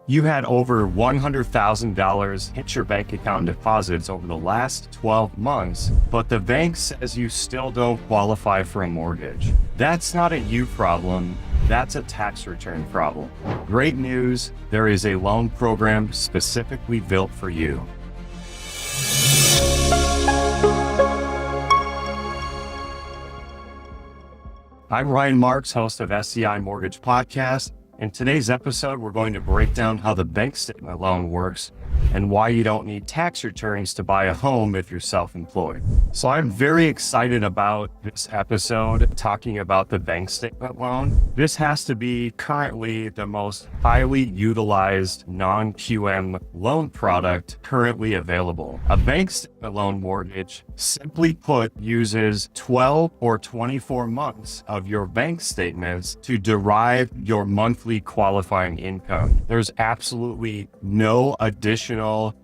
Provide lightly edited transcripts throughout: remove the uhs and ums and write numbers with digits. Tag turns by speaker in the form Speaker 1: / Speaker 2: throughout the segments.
Speaker 1: You had over $100,000 hit your bank account deposits over the last 12 months, but the bank says you still don't qualify for a mortgage. That's not a you problem. That's a tax return problem. Great news, there is a loan program specifically built for you. I'm Ryan Marks, host of SCI Mortgage Podcast. In today's episode, we're going to break down how the bank statement loan works and why you don't need tax returns to buy a home if you're self-employed. So I'm very excited about this episode talking about the bank statement loan. This has to be currently the most highly utilized non-QM loan product currently available. A bank statement loan mortgage, simply put, uses 12 or 24 months of your bank statements to derive your monthly qualifying income. There's absolutely no additional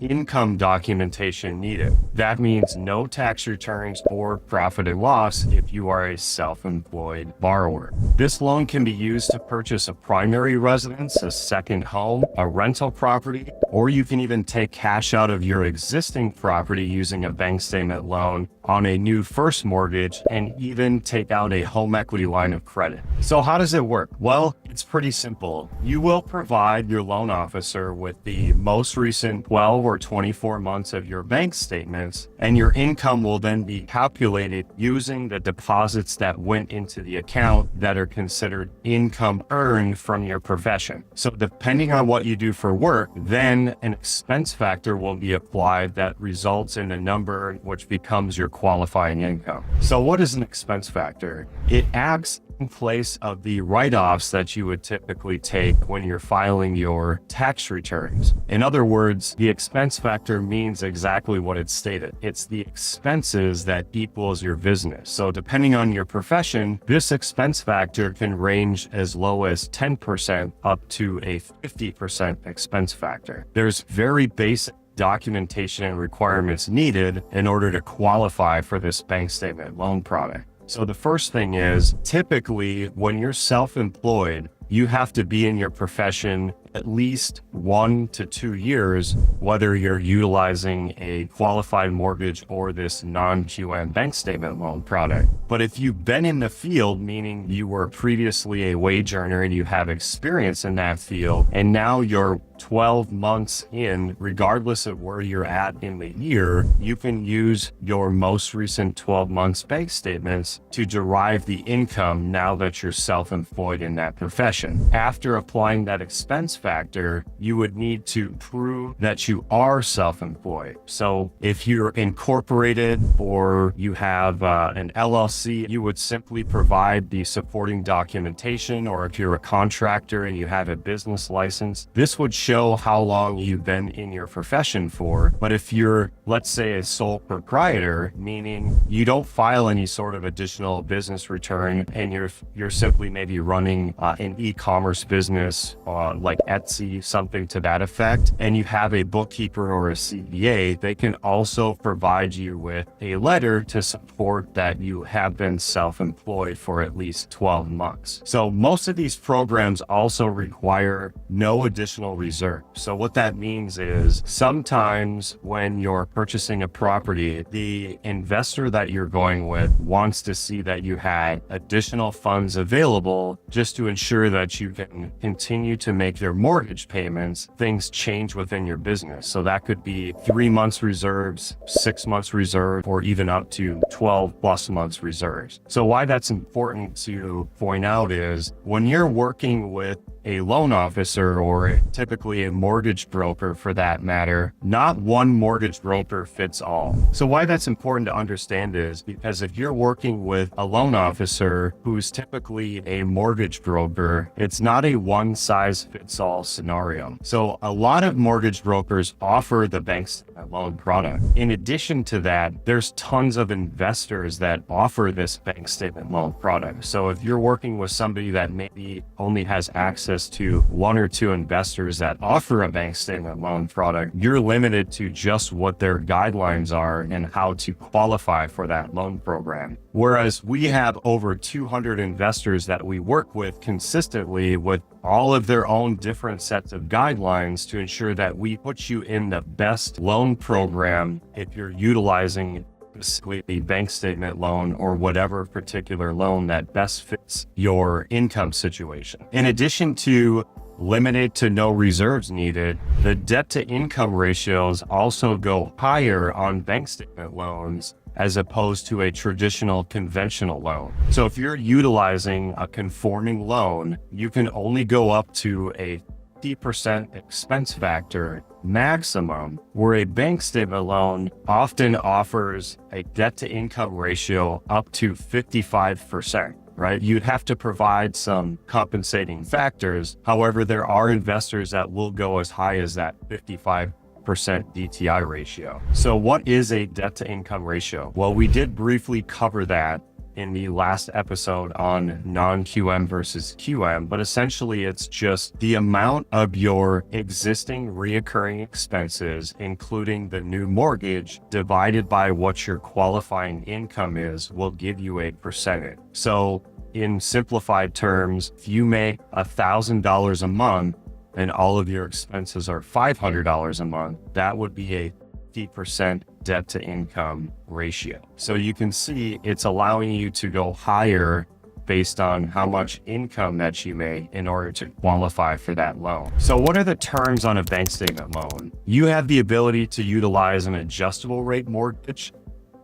Speaker 1: income documentation needed. That means no tax returns or profit and loss if you are a self-employed borrower. This loan can be used to purchase a primary residence, a second home, a rental property, or you can even take cash out of your existing property using a bank statement loan on a new first mortgage and even take out a home equity line of credit. So how does it work? Well, it's pretty simple. You will provide your loan officer with the most recent 12 or 24 months of your bank statements, and your income will then be calculated using the deposits that went into the account that are considered income earned from your profession. So depending on what you do for work, then an expense factor will be applied that results in a number which becomes your qualifying income. So what is an expense factor? It acts in place of the write-offs that you would typically take when you're filing your tax returns. In other words, the expense factor means exactly what it's stated. It's the expenses that equals your business. So depending on your profession, this expense factor can range as low as 10% up to a 50% expense factor. There's very basic documentation and requirements needed in order to qualify for this bank statement loan product. So the first thing is, typically when you're self-employed, you have to be in your profession at least 1 to 2 years, whether you're utilizing a qualified mortgage or this non-QM bank statement loan product. But if you've been in the field, meaning you were previously a wage earner and you have experience in that field, and now you're 12 months in, regardless of where you're at in the year, you can use your most recent 12 months bank statements to derive the income now that you're self-employed in that profession. After applying that expense factor, you would need to prove that you are self-employed. So if you're incorporated or you have an LLC, you would simply provide the supporting documentation, or if you're a contractor and you have a business license, this would show how long you've been in your profession for. But if you're, let's say, a sole proprietor, meaning you don't file any sort of additional business return and you're simply maybe running an e-commerce business like Etsy, something to that effect, and you have a bookkeeper or a CPA, they can also provide you with a letter to support that you have been self-employed for at least 12 months. So most of these programs also require no additional reserve. So what that means is sometimes when you're purchasing a property, the investor that you're going with wants to see that you had additional funds available just to ensure that you can continue to make their mortgage payments. Things change within your business. So that could be 3 months reserves, 6 months reserve, or even up to 12 plus months reserves. So why that's important to point out is when you're working with a loan officer or typically a mortgage broker for that matter, not one mortgage broker fits all. So why that's important to understand is because if you're working with a loan officer who's typically a mortgage broker, it's not a one size fits all scenario. So a lot of mortgage brokers offer the bank statement loan product. In addition to that, there's tons of investors that offer this bank statement loan product. So if you're working with somebody that maybe only has access access to one or two investors that offer a bank statement loan product, you're limited to just what their guidelines are and how to qualify for that loan program. Whereas we have over 200 investors that we work with consistently with all of their own different sets of guidelines to ensure that we put you in the best loan program if you're utilizing specifically a bank statement loan or whatever particular loan that best fits your income situation. In addition to limited to no reserves needed, the debt to income ratios also go higher on bank statement loans as opposed to a traditional conventional loan. So if you're utilizing a conforming loan, you can only go up to a 50% expense factor maximum, where a bank statement loan often offers a debt to income ratio up to 55%. Right? You'd have to provide some compensating factors. However, there are investors that will go as high as that 55% DTI ratio. So what is a debt to income ratio? Well, we did briefly cover that in the last episode on non-QM versus QM, but essentially it's just the amount of your existing reoccurring expenses, including the new mortgage, divided by what your qualifying income is, will give you a percentage. So in simplified terms, if you make $1,000 a month and all of your expenses are $500 a month, that would be a 50% debt to income ratio. So you can see it's allowing you to go higher based on how much income that you make in order to qualify for that loan. So what are the terms on a bank statement loan? You have the ability to utilize an adjustable rate mortgage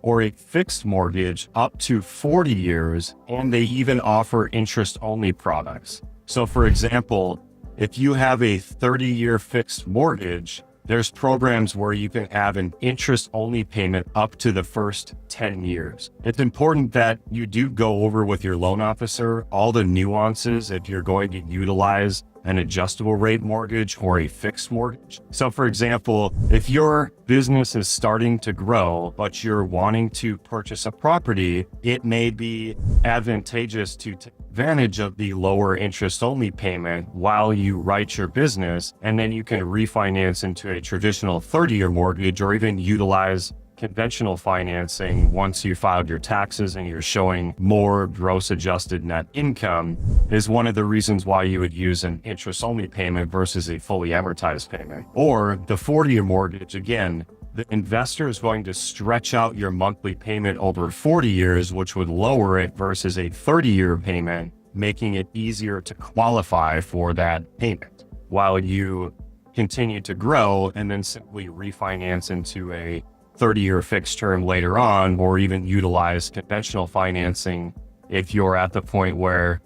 Speaker 1: or a fixed mortgage up to 40 years, and they even offer interest-only products. So for example, if you have a 30-year fixed mortgage, there's programs where you can have an interest-only payment up to the first 10 years. It's important that you do go over with your loan officer all the nuances if you're going to utilize an adjustable rate mortgage or a fixed mortgage. So for example, if your business is starting to grow, but you're wanting to purchase a property, it may be advantageous to take advantage of the lower interest only payment while you write your business, and then you can refinance into a traditional 30-year mortgage or even utilize conventional financing once you filed your taxes and you're showing more gross adjusted net income, is one of the reasons why you would use an interest only payment versus a fully amortized payment. Or the 40-year mortgage, again, the investor is going to stretch out your monthly payment over 40 years, which would lower it versus a 30-year payment, making it easier to qualify for that payment while you continue to grow and then simply refinance into a 30-year fixed term later on, or even utilize conventional financing if you're at the point where,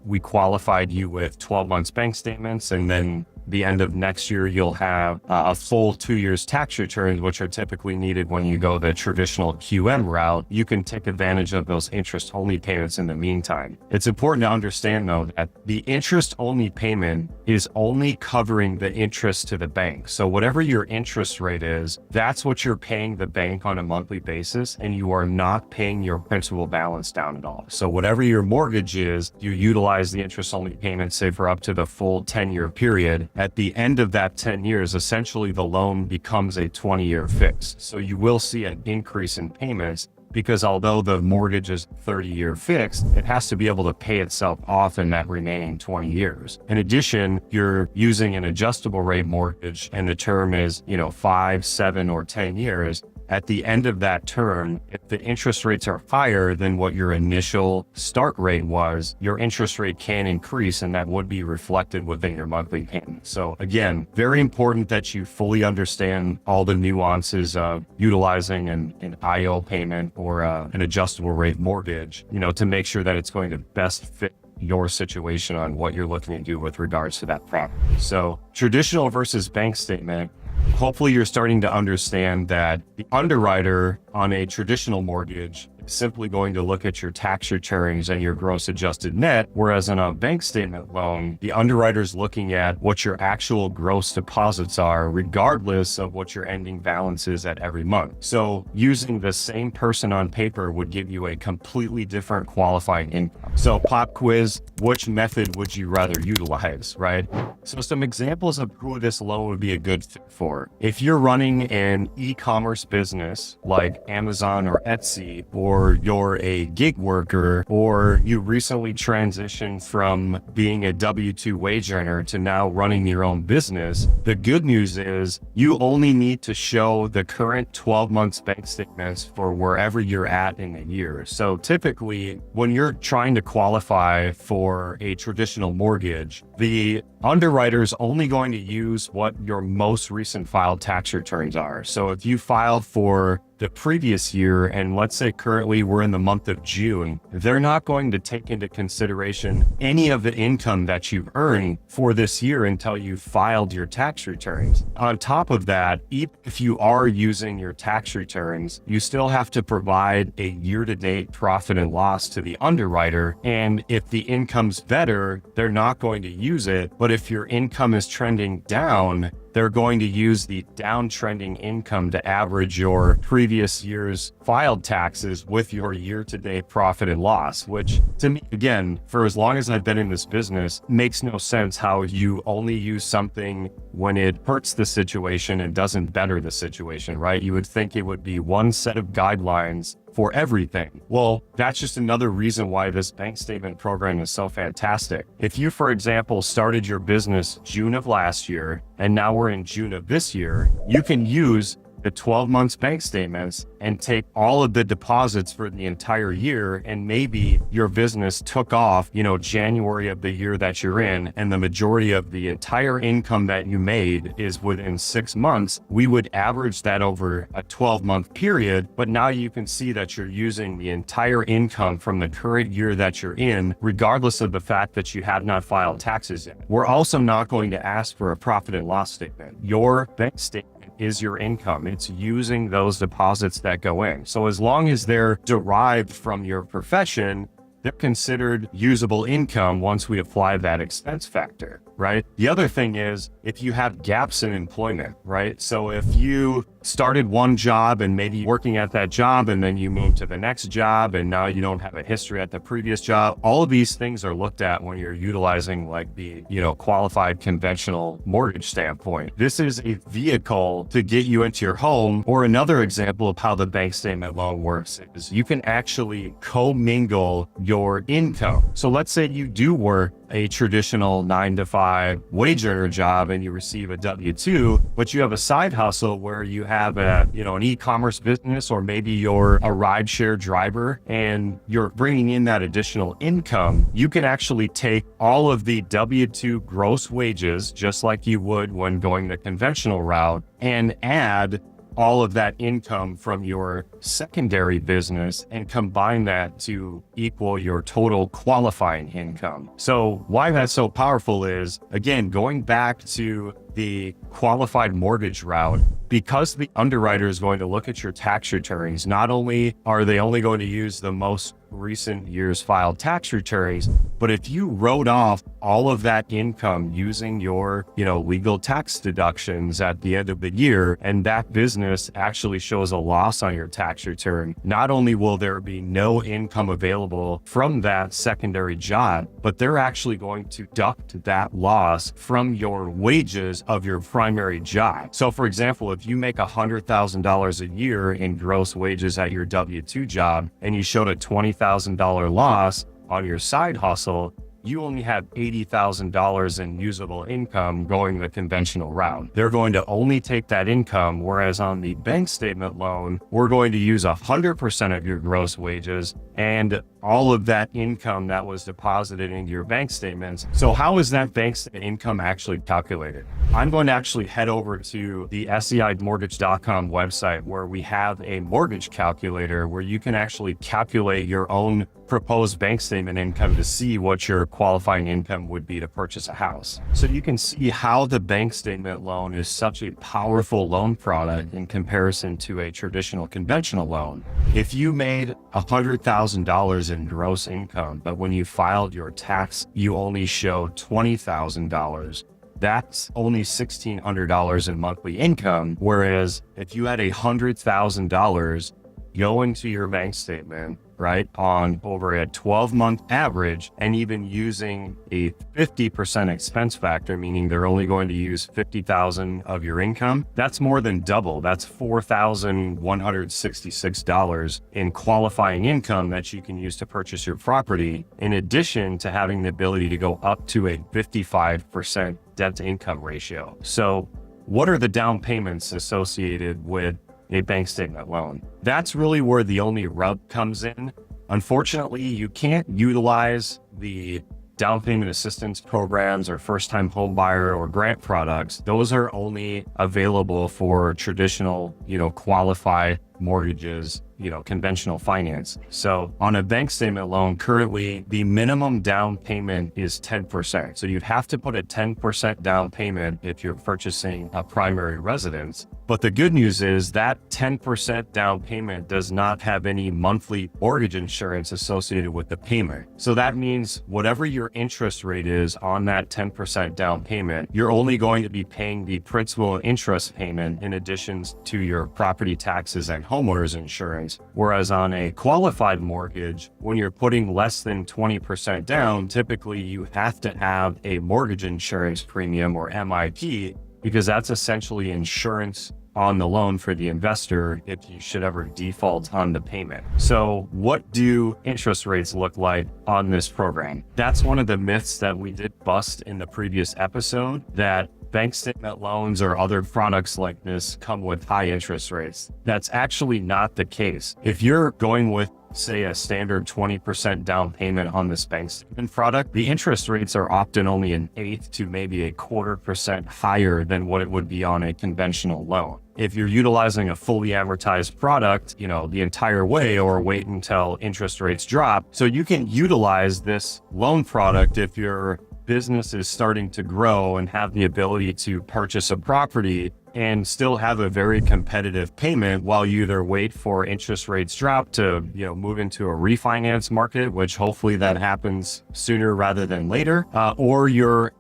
Speaker 1: we qualified you with 12 months bank statements, and then the end of next year, you'll have a full 2 years tax returns, which are typically needed when you go the traditional QM route. You can take advantage of those interest-only payments in the meantime. It's important to understand, though, that the interest-only payment is only covering the interest to the bank. So whatever your interest rate is, that's what you're paying the bank on a monthly basis, and you are not paying your principal balance down at all. So whatever your mortgage is, you utilize the interest-only payment, say for up to the full 10-year period. At the end of that 10 years, essentially the loan becomes a 20-year fix. So you will see an increase in payments because although the mortgage is 30-year fixed, it has to be able to pay itself off in that remaining 20 years. In addition, you're using an adjustable rate mortgage and the term is, 5, 7, or 10 years. At the end of that term, if the interest rates are higher than what your initial start rate was, your interest rate can increase, and that would be reflected within your monthly payment. So again, very important that you fully understand all the nuances of utilizing an IO payment or an adjustable rate mortgage, to make sure that it's going to best fit your situation on what you're looking to do with regards to that property. So traditional versus bank statement. Hopefully you're starting to understand that the underwriter on a traditional mortgage simply going to look at your tax returns and your gross adjusted net, whereas on a bank statement loan, the underwriter's looking at what your actual gross deposits are, regardless of what your ending balance is at every month. So using the same person on paper would give you a completely different qualifying income. So pop quiz, which method would you rather utilize, right? So some examples of who this loan would be a good fit for. If you're running an e-commerce business like Amazon or Etsy, or you're a gig worker, or you recently transitioned from being a W-2 wage earner to now running your own business, the good news is you only need to show the current 12 months bank statements for wherever you're at in a year. So typically, when you're trying to qualify for a traditional mortgage, the underwriter's only going to use what your most recent filed tax returns are. So if you filed for the previous year, and let's say currently we're in the month of June, they're not going to take into consideration any of the income that you've earned for this year until you filed your tax returns. On top of that, even if you are using your tax returns, you still have to provide a year-to-date profit and loss to the underwriter. And if the income's better, they're not going to use it. But if your income is trending down, they're going to use the downtrending income to average your previous year's filed taxes with your year-to-date profit and loss, which to me, again, for as long as I've been in this business, makes no sense how you only use something when it hurts the situation and doesn't better the situation, right? You would think it would be one set of guidelines for everything. Well, that's just another reason why this bank statement program is so fantastic. If you, for example, started your business June of last year, and now we're in June of this year, you can use the 12 months bank statements and take all of the deposits for the entire year. And maybe your business took off, January of the year that you're in, and the majority of the entire income that you made is within 6 months. We would average that over a 12-month period, but now you can see that you're using the entire income from the current year that you're in, regardless of the fact that you have not filed taxes yet. We're also not going to ask for a profit and loss statement. Your bank statement is your income. It's using those deposits that go in. So as long as they're derived from your profession, they're considered usable income once we apply that expense factor, right? The other thing is if you have gaps in employment, right? So if you started one job and maybe working at that job, and then you move to the next job, and now you don't have a history at the previous job, all of these things are looked at when you're utilizing like the, qualified conventional mortgage standpoint. This is a vehicle to get you into your home. Or another example of how the bank statement loan works is you can actually commingle your income. So let's say you do work a traditional 9-to-5 wage earner job and you receive a W-2, but you have a side hustle where you have an e-commerce business, or maybe you're a rideshare driver and you're bringing in that additional income. You can actually take all of the W-2 gross wages, just like you would when going the conventional route, and add all of that income from your secondary business and combine that to equal your total qualifying income. So why that's so powerful is, again, going back to the qualified mortgage route, because the underwriter is going to look at your tax returns, not only are they only going to use the most recent year's filed tax returns, but if you wrote off all of that income using your, legal tax deductions at the end of the year, and that business actually shows a loss on your tax return, not only will there be no income available from that secondary job, but they're actually going to deduct that loss from your wages of your primary job. So for example, if you make $100,000 a year in gross wages at your W-2 job, and you showed a $20,000 loss on your side hustle, you only have $80,000 in usable income going the conventional route. They're going to only take that income, whereas on the bank statement loan, we're going to use 100% of your gross wages, and all of that income that was deposited into your bank statements. So how is that bank income actually calculated? I'm going to actually head over to the seimortgage.com website where we have a mortgage calculator where you can actually calculate your own proposed bank statement income to see what your qualifying income would be to purchase a house. So you can see how the bank statement loan is such a powerful loan product in comparison to a traditional conventional loan. If you made $100,000 in gross income, but when you filed your tax, you only show $20,000, that's only $1,600 in monthly income. Whereas if you had $100,000 go into your bank statement, right, on over a 12-month average, and even using a 50% expense factor, meaning they're only going to use $50,000 of your income, that's more than double. That's $4,166 in qualifying income that you can use to purchase your property, in addition to having the ability to go up to a 55% debt to income ratio. So what are the down payments associated with a bank statement loan? That's really where the only rub comes in. Unfortunately, you can't utilize the down payment assistance programs or first-time home buyer or grant products. Those are only available for traditional, qualified mortgages, conventional finance. So on a bank statement loan, currently the minimum down payment is 10%. So you'd have to put a 10% down payment if you're purchasing a primary residence. But the good news is that 10% down payment does not have any monthly mortgage insurance associated with the payment. So that means whatever your interest rate is on that 10% down payment, you're only going to be paying the principal and interest payment in addition to your property taxes and homeowners insurance. Whereas on a qualified mortgage, when you're putting less than 20% down, typically you have to have a mortgage insurance premium or MIP, because that's essentially insurance on the loan for the investor if you should ever default on the payment. So what do interest rates look like on this program? That's one of the myths that we did bust in the previous episode, that bank statement loans or other products like this come with high interest rates. That's actually not the case. If you're going with, say, a standard 20% down payment on this bank statement product, the interest rates are often only an eighth to maybe 1/4% higher than what it would be on a conventional loan. If you're utilizing a fully amortized product, the entire way, or wait until interest rates drop. So you can utilize this loan product if your business is starting to grow and have the ability to purchase a property and still have a very competitive payment while you either wait for interest rates drop to, move into a refinance market, which hopefully that happens sooner rather than later. Or you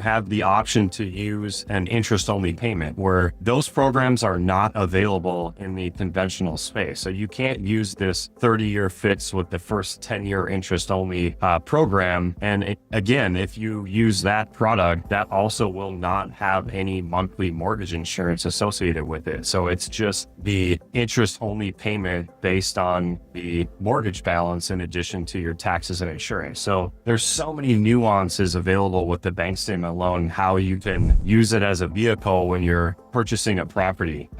Speaker 1: have the option to use an interest-only payment, where those programs are not available in the conventional space. So you can't use this 30-year fix with the first 10-year interest-only program. And again, if you use that product, that also will not have any monthly mortgage insurance associated with it. So it's just the interest only payment based on the mortgage balance in addition to your taxes and insurance. So there's so many nuances available with the bank statement loan, how you can use it as a vehicle when you're purchasing a property.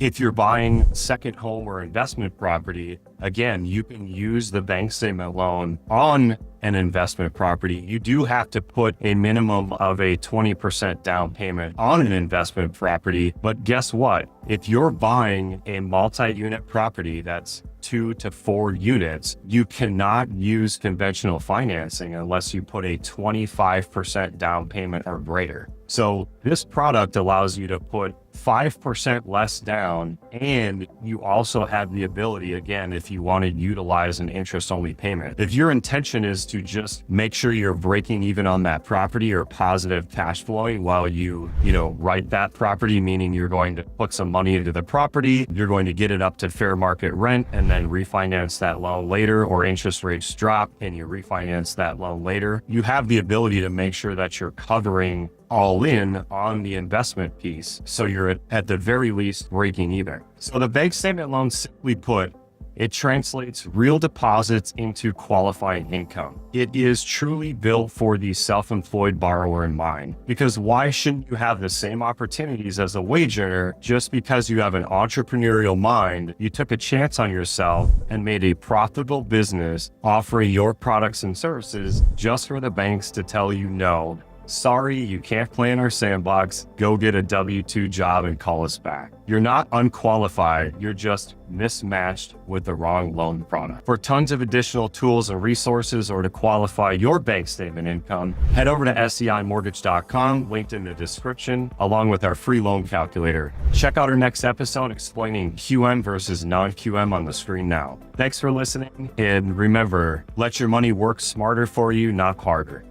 Speaker 1: If you're buying second home or investment property, again, you can use the bank statement loan on an investment property. You do have to put a minimum of a 20% down payment on an investment property. But guess what? If you're buying a multi-unit property that's 2 to 4 units, you cannot use conventional financing unless you put a 25% down payment or greater. So this product allows you to put 5% less down, and you also have the ability, again, if you want to utilize an interest-only payment. If your intention is to just make sure you're breaking even on that property or positive cash flowing while you write that property, meaning you're going to put some money into the property, you're going to get it up to fair market rent and then refinance that loan later, or interest rates drop and you refinance that loan later, you have the ability to make sure that you're covering all in on the investment piece. So you're at the very least breaking even. So the bank statement loan, simply put, It translates real deposits into qualifying income. It is truly built for the self-employed borrower in mind, because why shouldn't you have the same opportunities as a wage earner just because you have an entrepreneurial mind, you took a chance on yourself and made a profitable business offering your products and services just for the banks to tell you no. Sorry, you can't play in our sandbox. Go get a W-2 job and call us back. You're not unqualified. You're just mismatched with the wrong loan product. For tons of additional tools and resources or to qualify your bank statement income, head over to seimortgage.com, linked in the description, along with our free loan calculator. Check out our next episode explaining QM versus non-QM on the screen now. Thanks for listening, and remember, let your money work smarter for you, not harder.